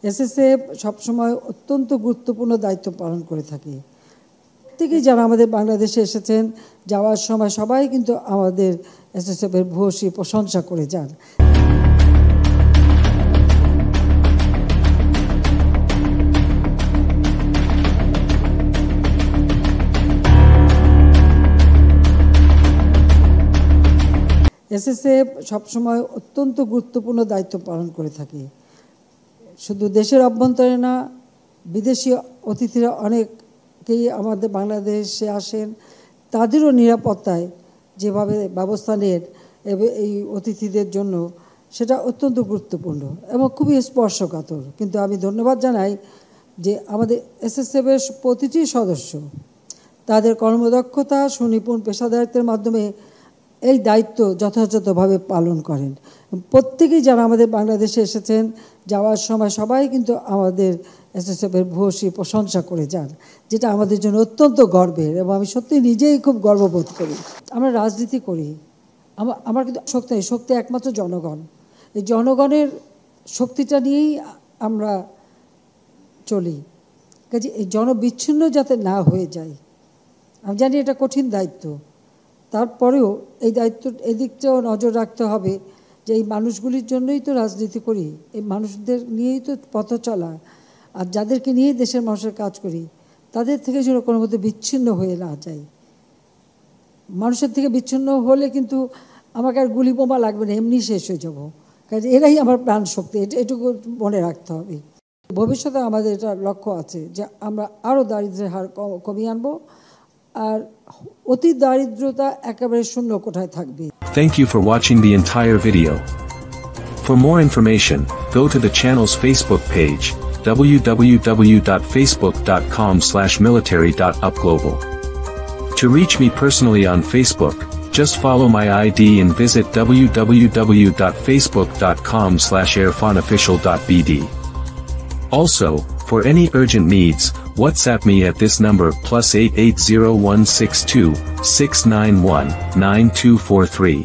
SSF সবসময় অত্যন্ত গুরুত্বপূর্ণ দায়িত্ব পালন করে থাকে। প্রত্যেকেই যারা আমাদের বাংলাদেশে এসেছেন, যাওয়ার সময় সবাই কিন্তু আমাদের এসএসএফের ভূয়সী প্রশংসা করে যান। এসএসএফ সবসময় অত্যন্ত গুরুত্বপূর্ণ দায়িত্ব পালন করে থাকে। শুধু দেশের অভ্যন্তরে না, বিদেশি অতিথিরা অনেকেই আমাদের বাংলাদেশে আসেন, তাদেরও নিরাপত্তায় যেভাবে ব্যবস্থা নেন এই অতিথিদের জন্য, সেটা অত্যন্ত গুরুত্বপূর্ণ এবং খুবই স্পর্শকাতর। কিন্তু আমি ধন্যবাদ জানাই যে আমাদের এসএসএফের প্রতিটি সদস্য তাদের কর্মদক্ষতা, সুনিপুণ পেশাদারিত্বের মাধ্যমে এই দায়িত্ব যথাযথভাবে পালন করেন। প্রত্যেকেই যারা আমাদের বাংলাদেশে এসেছেন, যাওয়ার সময় সবাই কিন্তু আমাদের এসএসএফের ভূয়সী প্রশংসা করে যান, যেটা আমাদের জন্য অত্যন্ত গর্বের এবং আমি সত্যি নিজেই খুব গর্ববোধ করি। আমরা রাজনীতি করি, আমার কিন্তু শক্তি একমাত্র জনগণ। এই জনগণের শক্তিটা নিয়েই আমরা চলি। কাজে এই জনবিচ্ছিন্ন যাতে না হয়ে যায়, আমি জানি এটা কঠিন দায়িত্ব, তারপরেও এই এদিকটাও নজর রাখতে হবে যে এই মানুষগুলির জন্যই তো রাজনীতি করি, এই মানুষদের নিয়েই তো পথ চলা, আর যাদেরকে নিয়ে দেশের মানুষের কাজ করি তাদের থেকে যেন কোনো মধ্যে বিচ্ছিন্ন হয়ে না যায়। মানুষের থেকে বিচ্ছিন্ন হলে কিন্তু আমাকে আর গুলি বোমা লাগবে না, এমনি শেষ হয়ে যাবো। কাজে এরাই আমার প্রাণ শক্তি, এটুকু মনে রাখতে হবে। ভবিষ্যতে আমাদের এটা লক্ষ্য আছে যে আমরা আরও দারিদ্র্যের হার কমিয়ে আনবো, আর অতি দারিদ্রতা একেবারে শূন্য কোঠায় থাকবে। Thank you for watching the entire video. For more information, go to the channel's Facebook page, www.facebook.com/military.upglobal. To reach me personally on Facebook, just follow my ID and visit www.facebook.com/irfanofficial.bd. Also, for any urgent needs, WhatsApp me at this number +880162 691 9243.